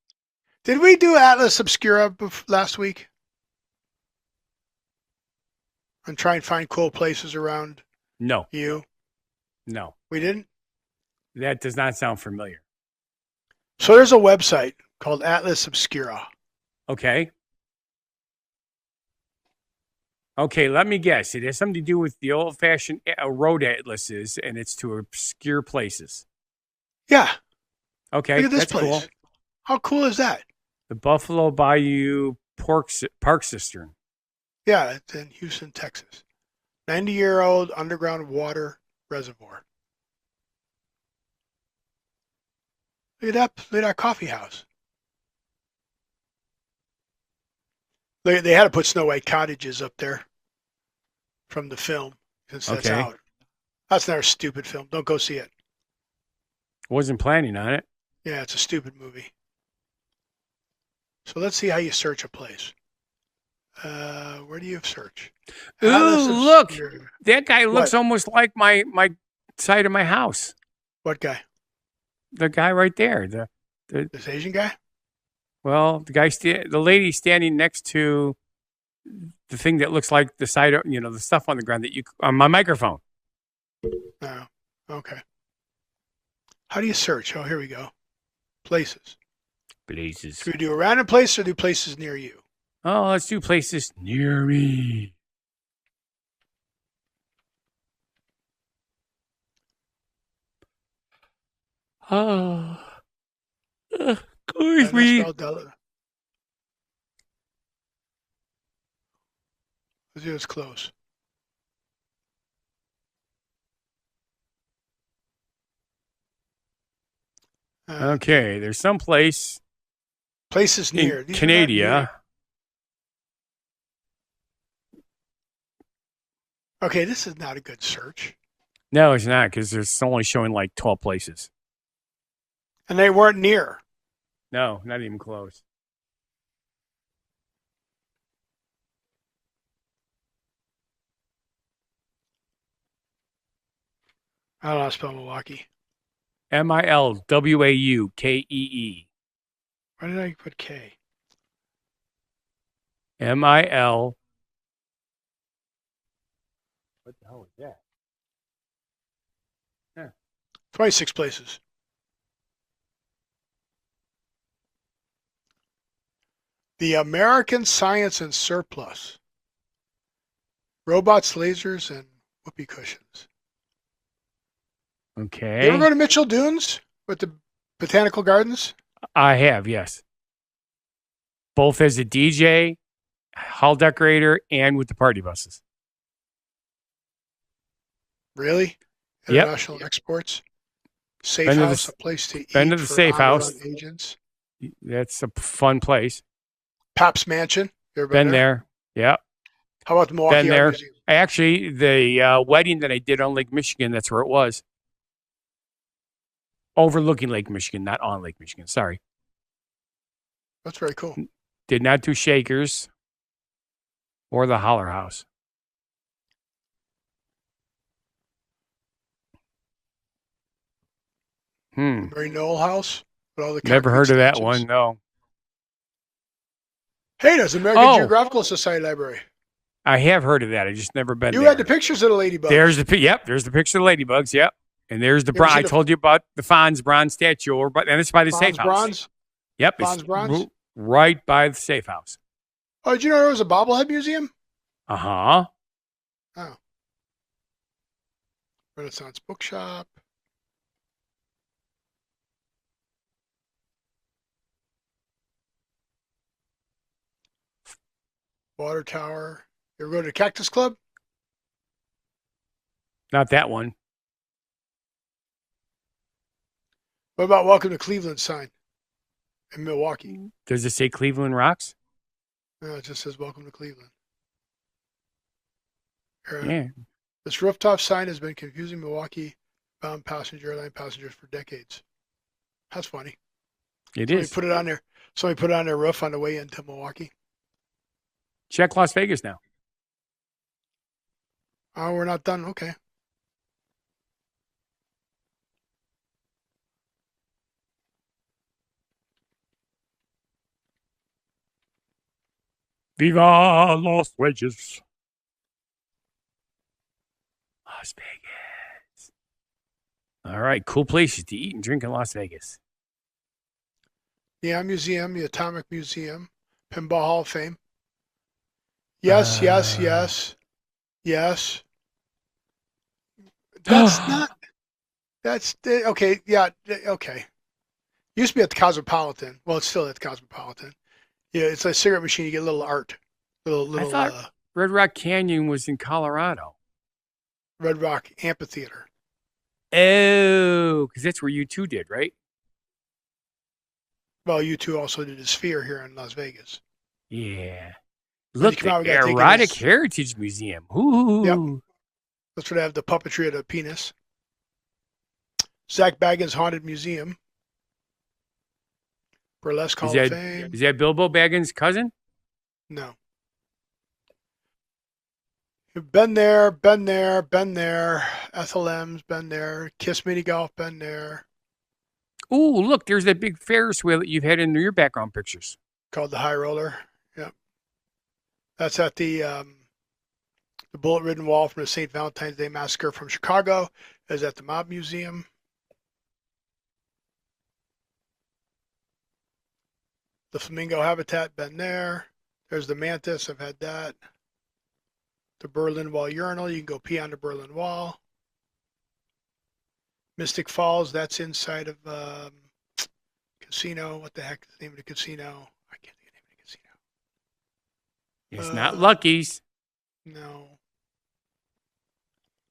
Did we do Atlas Obscura last week? And try and find cool places around you? No. We didn't? That does not sound familiar. So there's a website called Atlas Obscura. Okay. Okay, let me guess. It has something to do with the old-fashioned road atlases, and it's to obscure places. Yeah. Okay, Look at this that's place. cool. How cool is that? The Buffalo Bayou Park Cistern. Yeah, it's in Houston, Texas. 90-year-old underground water reservoir. Look at that! Look at that coffee house. They had to put Snow White cottages up there from the film since that's Okay. out. That's not a stupid film. Don't go see it. Wasn't planning on it. Yeah, it's a stupid movie. So let's see how you search a place. Where do you search? Ooh, Atlas look! Obscura. That guy looks What? almost like my side of my house. What guy? The guy right there. The This Asian guy? well, the lady standing next to the thing that looks like the side of the stuff on the ground that you on my microphone. Oh, okay. How do you search? Oh, here we go. Places. Places. Should we do a random place or do places near you? Oh, let's do places near me. Oh, excuse me. Let's do this close. Okay, there's some place Places near. in These are not near. Canada. Okay, this is not a good search. No, it's not because it's only showing like 12 places. And they weren't near. No, not even close. I don't know how to spell Milwaukee. MILWAUKEE. Why did I put K? MIL. What the hell is that? 26 places. The American Science and Surplus. Robots, lasers, and whoopee cushions. Okay. You ever go to Mitchell Dunes with the Botanical Gardens? I have, yes. Both as a DJ, hall decorator, and with the party buses. Really? Yep. International exports? Safe Been to house, the- a place to eat been to the for safe on-run house. agents. That's a fun place. Pap's Mansion. You ever Been there. Yep. How about the Milwaukee Been there. Art Museum? Actually, the wedding that I did on Lake Michigan, that's where it was. Overlooking Lake Michigan, not on Lake Michigan. Sorry. That's very cool. Did not do Shakers or the Holler House. Mary Knoll House. With all the Never concrete heard of that stanchions. one, no. Hey, there's American Oh. Geographical Society Library. I have heard of that. I just never been You there. had the pictures of the ladybug. There's the picture of the ladybugs, yep. And there's the You ever bronze. seen I the- told you about the Fonz bronze statue over by, and it's by the Bonds safe house. Bronze. Yep, Bonds it's Bronze? right by the safe house. Oh, did you know there was a bobblehead museum? Uh-huh. Oh. Renaissance Bookshop. Water Tower. You ever go to the Cactus Club? Not that one. What about Welcome to Cleveland sign in Milwaukee? Does it say Cleveland Rocks? No, it just says Welcome to Cleveland. Yeah. This rooftop sign has been confusing Milwaukee-bound passenger airline passengers for decades. That's funny. It Somebody is. put it on there. Somebody put it on their roof on the way into Milwaukee. Check Las Vegas now. Oh, we're not done. Okay. Viva Las Vegas. Las Vegas. All right, cool places to eat and drink in Las Vegas. Yeah, museum, the Atomic Museum, Pinball Hall of Fame. Yes, yes, yes, yes. That's not. That's okay. Yeah. Okay. Used to be at the Cosmopolitan. Well, it's still at the Cosmopolitan. Yeah, it's a cigarette machine. You get a little art. I thought Red Rock Canyon was in Colorado. Red Rock Amphitheater. Oh, because that's where U2 did, right? Well, U2 also did a Sphere here in Las Vegas. Yeah. Look, come out, we the gotta take it Erotic as- Heritage Museum. Ooh. Yep. That's where they have the puppetry of the penis. Zach Baggins Haunted Museum. Burlesque Hall of Fame. Is that Bilbo Baggins' cousin? No. You've been there, been there, been there. Ethel M's been there. Kiss Mini Golf, been there. Ooh, look, there's that big Ferris wheel that you've had in your background pictures. Called the High Roller. Yep. That's at the bullet-ridden wall from the St. Valentine's Day Massacre from Chicago. Is at the Mob Museum. The Flamingo Habitat, been there. There's the Mantis, I've had that. The Berlin Wall Urinal, you can go pee on the Berlin Wall. Mystic Falls, that's inside of casino. What the heck is the name of the casino? I can't think of the name of the casino. It's not Lucky's. No.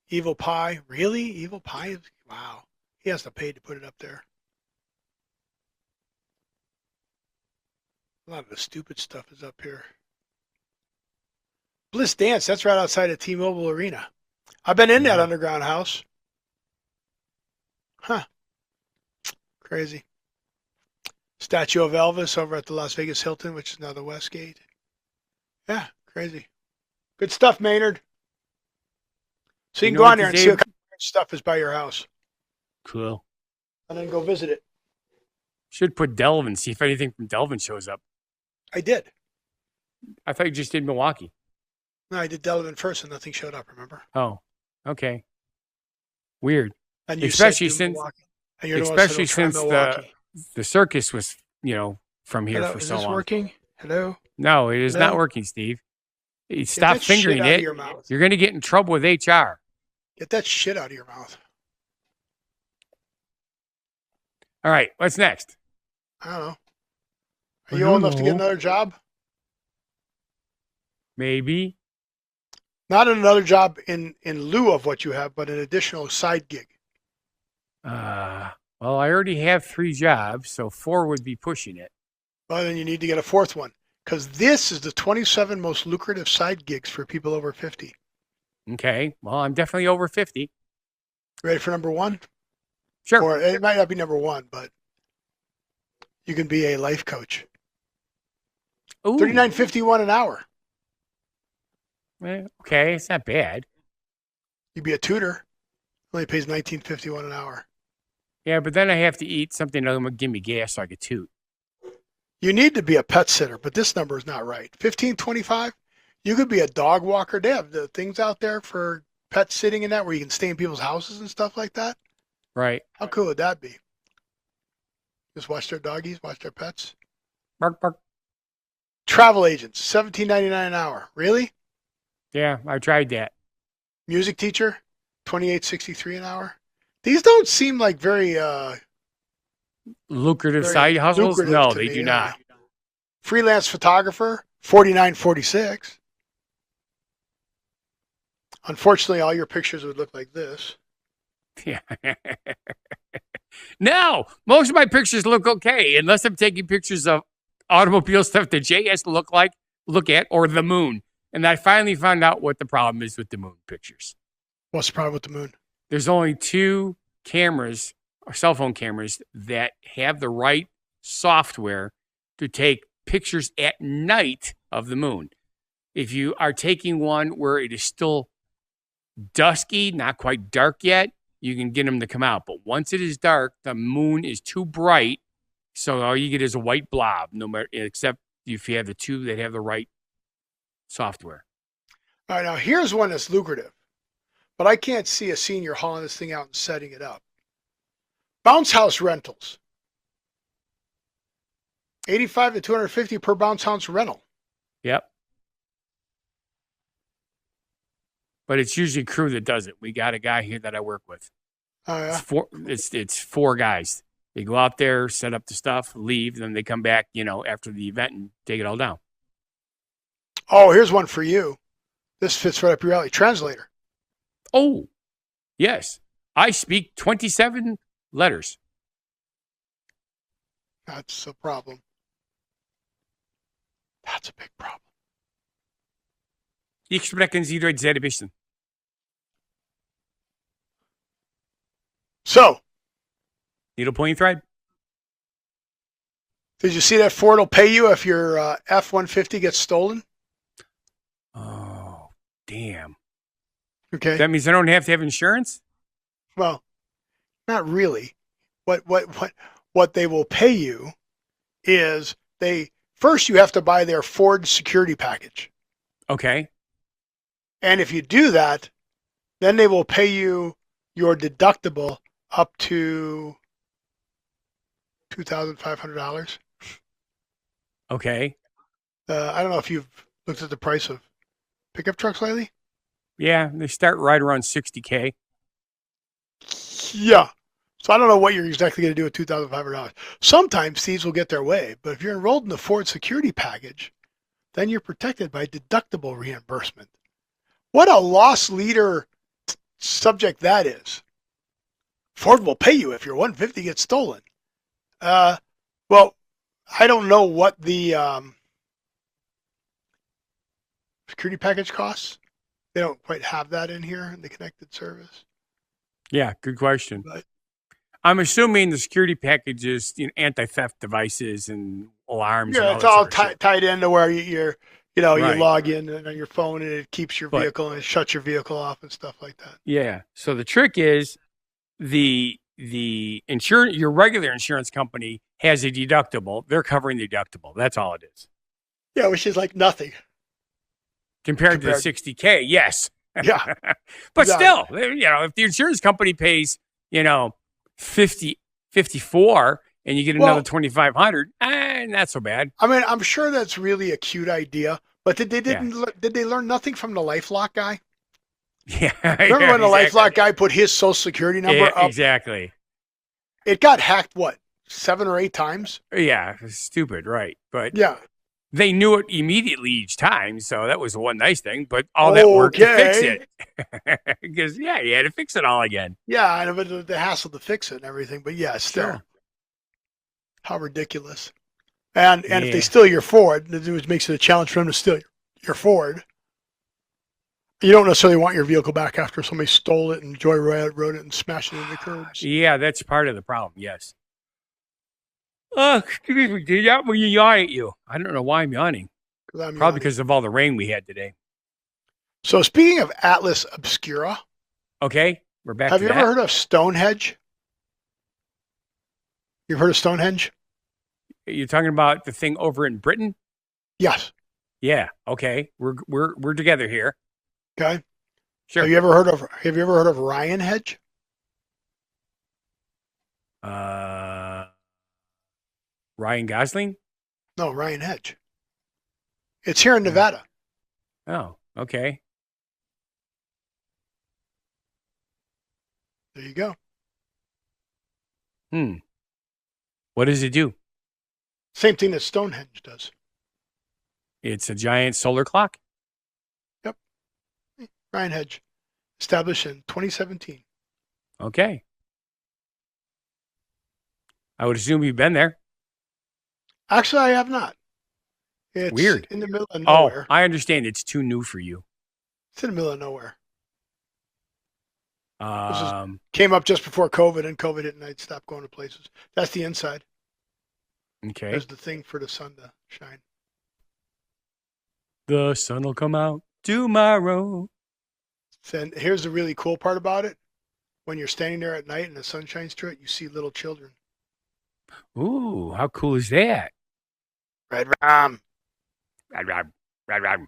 Evil Pie. Really? Evil Pie? Wow. He has to pay to put it up there. A lot of the stupid stuff is up here. Bliss Dance, that's right outside of T-Mobile Arena. I've been in that underground house. Huh. Crazy. Statue of Elvis over at the Las Vegas Hilton, which is now the Westgate. Yeah, crazy. Good stuff, Maynard. So you can go on there and see what kind of stuff is by your house. Cool. And then go visit it. Should put Delvin, see if anything from Delvin shows up. I did. I thought you just did Milwaukee. No, I did Delavan first and nothing showed up, remember? Oh, okay. Weird. And you especially said since, especially since the circus was, from here for so long. Is this working? Hello? No, it is not working, Steve. Stop fingering it. You're going to get in trouble with HR. Get that shit out of your mouth. All right, what's next? I don't know. Are you old enough to get another job? Maybe. Not another job in lieu of what you have, but an additional side gig. Well, I already have 3 jobs, so 4 would be pushing it. Well, then you need to get a 4th one, because this is the 27 most lucrative side gigs for people over 50. Okay. Well, I'm definitely over 50. Ready for number 1? Sure. Or it might not be number 1, but you can be a life coach. $39.51 an hour. Okay, it's not bad. You'd be a tutor. Only pays $19.51 an hour. Yeah, but then I have to eat something that'll give me gas so I could toot. You need to be a pet sitter, but this number is not right. $15.25. You could be a dog walker. They have the things out there for pet sitting and that where you can stay in people's houses and stuff like that. Right. How cool would that be? Just watch their doggies, watch their pets. Bark, bark. Travel agents, $17.99 an hour. Really? Yeah, I tried that. Music teacher, $28.63 an hour. These don't seem like very lucrative side hustles. No, they do not. Freelance photographer, $49.46. Unfortunately, all your pictures would look like this. Yeah. No, most of my pictures look okay, unless I'm taking pictures of automobile stuff that Jay has to look at, or the moon. And I finally found out what the problem is with the moon pictures. What's the problem with the moon? There's only 2 cameras, or cell phone cameras, that have the right software to take pictures at night of the moon. If you are taking one where it is still dusky, not quite dark yet, you can get them to come out. But once it is dark, the moon is too bright, so all you get is a white blob, no matter, except if you have the 2 that have the right software. All right, now here's one that's lucrative, but I can't see a senior hauling this thing out and setting it up. Bounce house rentals. $85 to $250 per bounce house rental. Yep. But it's usually crew that does it. We got a guy here that I work with. Oh, yeah? It's 4 guys They go out there, set up the stuff, leave, then they come back, after the event and take it all down. Oh, here's one for you. This fits right up your alley. Translator. Oh, yes. I speak 27 letters. That's a problem. That's a big problem. Ich spreche Sie Deutsch sehr bisschen. So, Needlepoint thread. did you see that Ford will pay you if your F-150 gets stolen? Oh, damn. Okay. That means I don't have to have insurance? Well, not really. What they will pay you is first you have to buy their Ford security package. Okay. And if you do that, then they will pay you your deductible up to $2,500. Okay. I don't know if you've looked at the price of pickup trucks lately. Yeah, they start right around $60K. Yeah. So I don't know what you're exactly going to do with $2,500. Sometimes thieves will get their way, but if you're enrolled in the Ford security package, then you're protected by deductible reimbursement. What a loss leader subject that is. Ford will pay you if your 150 gets stolen. Well, I don't know what the security package costs. They don't quite have that in here in the connected service. Yeah, good question. But I'm assuming the security package is anti-theft devices and alarms. yeah, and it's all sort of tied into where you Right. log in on your phone and it keeps your But- vehicle and it shuts your vehicle off and stuff like that. Yeah. So the trick is the insurance, your regular insurance company has a deductible. They're covering the deductible. That's all it is. Yeah, which is like nothing. Compared to the Compared- 60K, yes. Yeah. But Exactly. still, if the insurance company pays, 54 and you get another Well- 2,500, not so bad. I mean, I'm sure that's really a cute idea, but did they learn nothing from the LifeLock guy? Yeah. Remember when the LifeLock guy put his social security number up? Exactly. It got hacked, 7 or 8 times? Yeah, stupid, right? But Yeah. they knew it immediately each time, so that was the one nice thing. But all that work to fix it, because you had to fix it all again. Yeah, and the hassle to fix it and everything, but yeah, still. Sure. How ridiculous. And if Yeah. they steal your Ford, it makes it a challenge for them to steal your Ford. You don't necessarily want your vehicle back after somebody stole it and rode it and smashed it into curbs. Yeah, that's part of the problem. Yes. Oh, excuse me. Did that when you yawn at you? I don't know why I'm yawning. Probably because of all the rain we had today. So speaking of Atlas Obscura, Okay, we're back. have to you that. ever heard of Stonehenge? You've heard of Stonehenge? You're talking about the thing over in Britain? Yes. Yeah. Okay, we're together here. Okay. Sure. Have you ever heard of Ryanhen? Ryan Gosling? No, Ryanhen. It's here in Nevada. Oh, okay. There you go. What does it do? Same thing that Stonehenge does. It's a giant solar clock. Ryanhen, established in 2017. Okay. I would assume you've been there. Actually, I have not. It's Weird. in the middle of Oh, nowhere. I understand. It's too new for you. It's in the middle of nowhere. Um, is- Came up just before COVID, and COVID hit, and I stopped going to places. That's the inside. okay. There's the thing for the sun to shine. The sun will come out tomorrow. And here's the really cool part about it. When you're standing there at night and the sun shines through it, you see little children. Ooh, how cool is that? Red Ram. Rad, rad, rad, rad.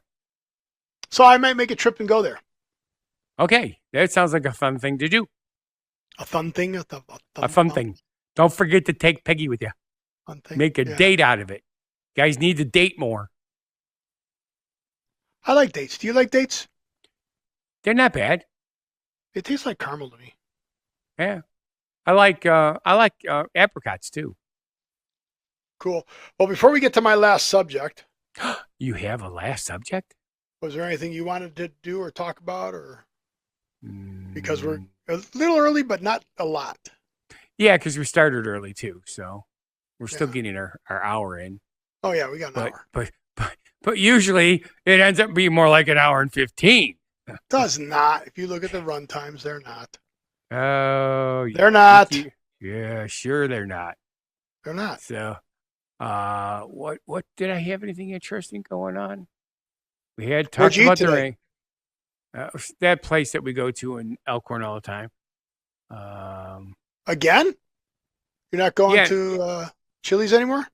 So I might make a trip and go there. Okay, that sounds like a fun thing to do. A fun thing. A fun thing. Don't forget to take Peggy with you. Fun thing. Make a Yeah. date out of it. Guys need to date more. I like dates. Do you like dates? They're not bad. It tastes like caramel to me. Yeah. I like apricots too. Cool. Well, before we get to my last subject, You have a last subject? was there anything you wanted to do or talk about, or because we're Mm, a little early, but not a lot? yeah, because we started early too, so we're still Yeah. getting our hour in. Oh yeah, we got an But hour. but usually it ends up being more like an hour and 15. Does not. If you look at the run times, they're not. Oh, They're not. yeah, sure they're not. They're not. So, what did I have anything interesting going on? We had Where'd talked you eat about the today? ring. That place that we go to in Elkhorn all the time. Again? You're not going Yeah. to Chili's anymore?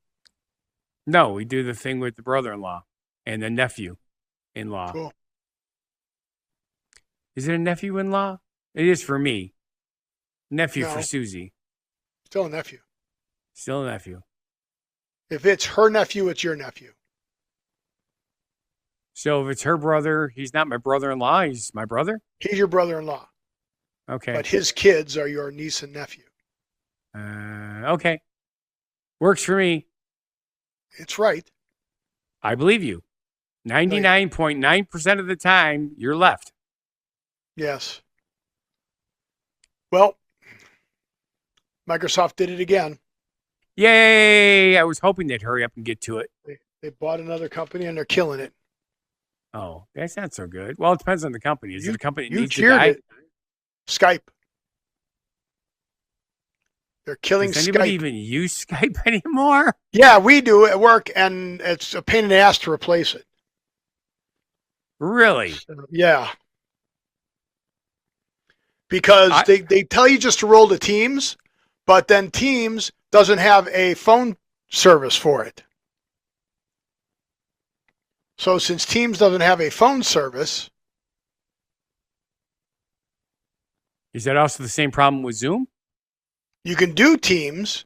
No, we do the thing with the brother-in-law and the nephew-in-law. Cool. Is it a nephew-in-law? It is for me. Nephew No. for Susie. Still a nephew. Still a nephew. If it's her nephew, it's your nephew. So if it's her brother, he's not my brother-in-law. He's my brother. He's your brother-in-law, Okay. but his kids are your niece and nephew. Okay. Works for me. It's right. I believe you. 99.9% of the time, you're left. Yes. Well, Microsoft did it again. Yay! I was hoping they'd hurry up and get to it. They bought another company and they're killing it. Oh, that's not so good. Well, it depends on the company. Is it a company that You needs to cheered die? it. Skype. They're killing Does anybody Skype. even use Skype anymore? Yeah, we do at work, and it's a pain in the ass to replace it. Really? Yeah. Because they tell you just to roll to Teams, but then Teams doesn't have a phone service for it. So since Teams doesn't have a phone service, Is that also the same problem with Zoom? you can do Teams,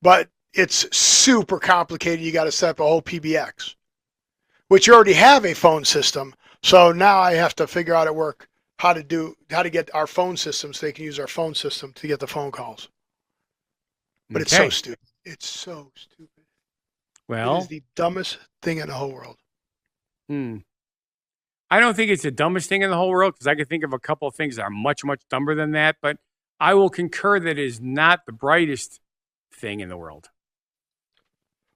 but it's super complicated. You got to set up a whole PBX, which you already have a phone system. So now I have to figure out at work how to get our phone system so they can use our phone system to get the phone calls. But it's so stupid. It's so stupid. It Well, is the dumbest thing in the whole world. I don't think it's the dumbest thing in the whole world because I can think of a couple of things that are much, much dumber than that. But I will concur that it is not the brightest thing in the world.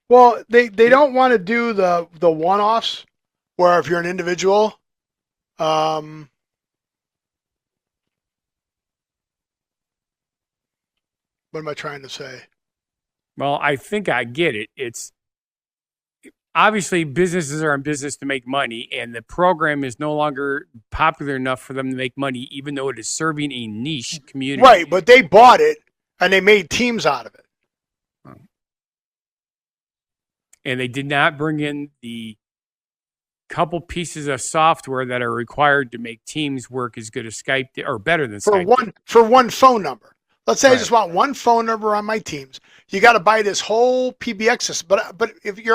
Well, they don't want to do the one-offs where if you're an individual, what am I trying to say? Well, I think I get it. It's obviously businesses are in business to make money, and the program is no longer popular enough for them to make money, even though it is serving a niche community. Right, but they bought it and they made Teams out of it. And they did not bring in the couple pieces of software that are required to make Teams work as good as Skype did, or better than Skype. For one phone number. Let's say Right. I just want one phone number on my Teams. You got to buy this whole PBX system. But if you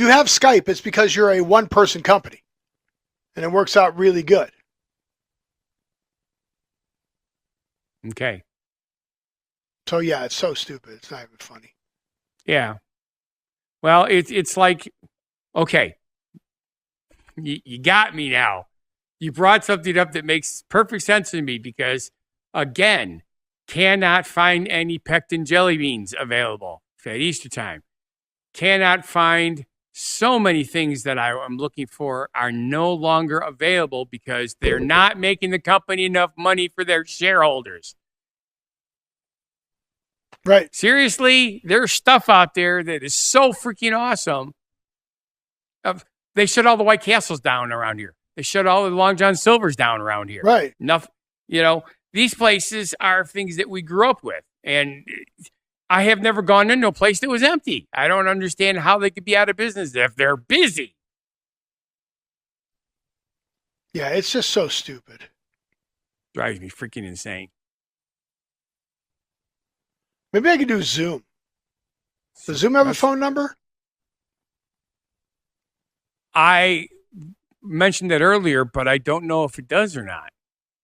have Skype, it's because you're a one-person company, and it works out really good. Okay. So yeah, it's so stupid. It's not even funny. Yeah. Well, it's like, okay, you got me now. You brought something up that makes perfect sense to me because, again, cannot find any pectin jelly beans available at Easter time. Cannot find so many things that I'm looking for are no longer available because they're not making the company enough money for their shareholders. Right. Seriously, there's stuff out there that is so freaking awesome. They shut all the White Castles down around here. They shut all the Long John Silvers down around here. Right. Enough, these places are things that we grew up with. And I have never gone into a place that was empty. I don't understand how they could be out of business if they're busy. Yeah, it's just so stupid. Drives me freaking insane. Maybe I could do Zoom. Does Zoom have a phone number? I mentioned that earlier, but I don't know if it does or not.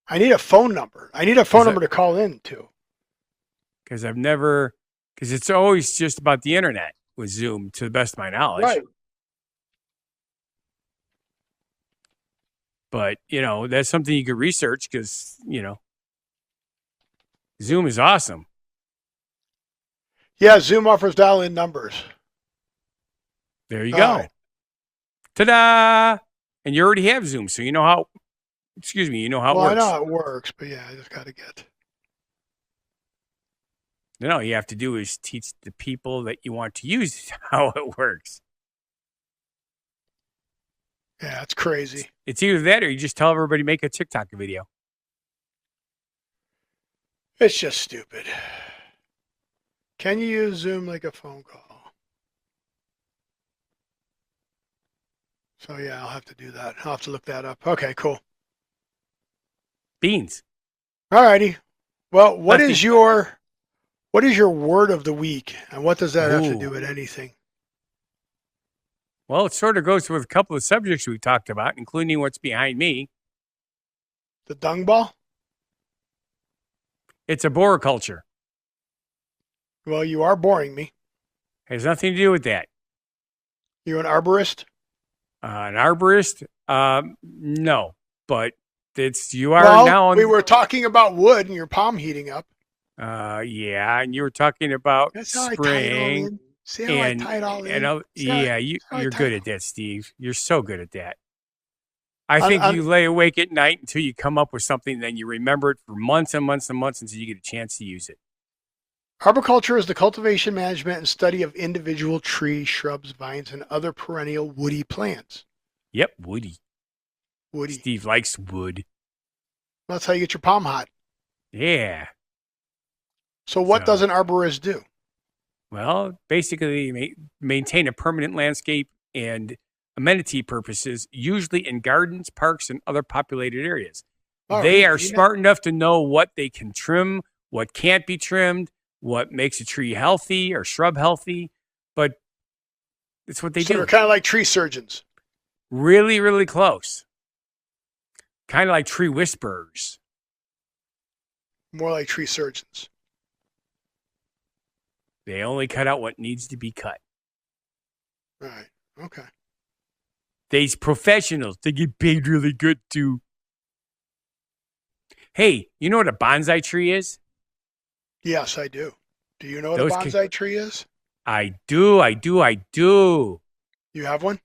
I need a phone number. I need a phone number to call in to. Because it's always just about the internet with Zoom, to the best of my knowledge. Right. But, that's something you could research because, Zoom is awesome. Yeah, Zoom offers dial-in numbers. There you go. Right. Ta-da! And you already have Zoom, so you know how it works. Well, I know how it works, but yeah, I just got to get. All you have to do is teach the people that you want to use how it works. Yeah, it's crazy. It's either that or you just tell everybody to make a TikTok video. It's just stupid. Can you use Zoom like a phone call? So yeah, I'll have to do that. I'll have to look that up. Okay, cool. Beans. All righty. Well, what is your word of the week, and what does that have to do with anything? Well, it sort of goes with a couple of subjects we talked about, including what's behind me. The dung ball? It's a bore culture. Well, you are boring me. Has nothing to do with that. You an arborist? An arborist? No, but you are now. We were talking about wood and your palm heating up. Yeah, and you were talking about spring. See how I tie it all in? You're good at that, Steve. You're so good at that. I think you lay awake at night until you come up with something, then you remember it for months and months and months until you get a chance to use it. Arboriculture is the cultivation, management, and study of individual trees, shrubs, vines, and other perennial woody plants. Yep, woody. Woody. Steve likes wood. That's how you get your palm hot. Yeah. So what does an arborist do? Well, basically maintain a permanent landscape and amenity purposes, usually in gardens, parks, and other populated areas. They are smart enough to know what they can trim, what can't be trimmed, what makes a tree healthy or shrub healthy, but it's what they do. They're kind of like tree surgeons. Really, really close. Kind of like tree whisperers. More like tree surgeons. They only cut out what needs to be cut. Right. Okay. These professionals, they get paid really good too. Hey, you know what a bonsai tree is? Yes, I do. Do you know what a bonsai tree is? I do. You have one?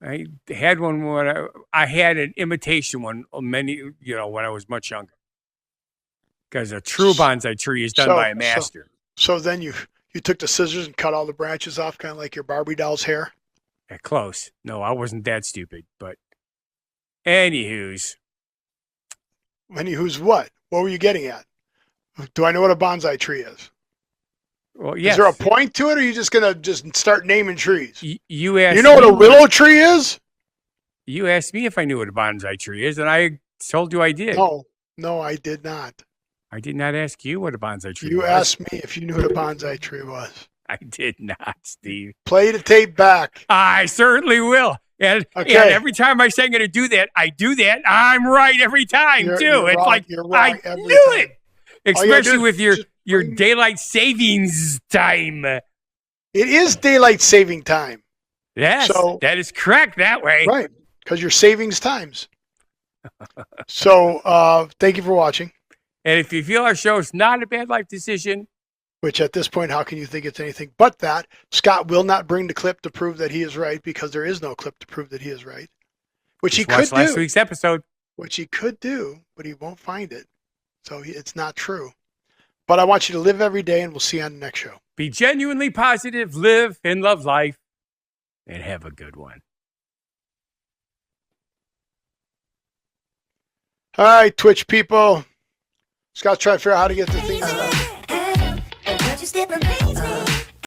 I had one when I had an imitation one when I was much younger. Because a true bonsai tree is done by a master. So then you took the scissors and cut all the branches off, kind of like your Barbie doll's hair? Yeah, close. No, I wasn't that stupid. But anywho's what? What were you getting at? Do I know what a bonsai tree is? Well, yes. Is there a point to it, or are you just going to just start naming trees? You asked. You know what a willow tree is? You asked me if I knew what a bonsai tree is, and I told you I did. No, I did not. I did not ask you what a bonsai tree was. You asked me if you knew what a bonsai tree was. I did not, Steve. Play the tape back. I certainly will. And every time I say I'm going to do that, I do that. I'm right every time, too. You're it's wrong. like, You're wrong I knew it. Especially with your daylight savings time. It is daylight saving time. Yes, that is correct that way. Right, because your savings times. So thank you for watching. And if you feel our show is not a bad life decision, which at this point, how can you think it's anything but that? Scott will not bring the clip to prove that he is right because there is no clip to prove that he is right, which he could do. Last week's episode. Which he could do, but he won't find it. So it's not true. But I want you to live every day, and we'll see you on the next show. Be genuinely positive, live and love life, and have a good one. All right, Twitch people. Scott's trying to figure out how to get the thing set up.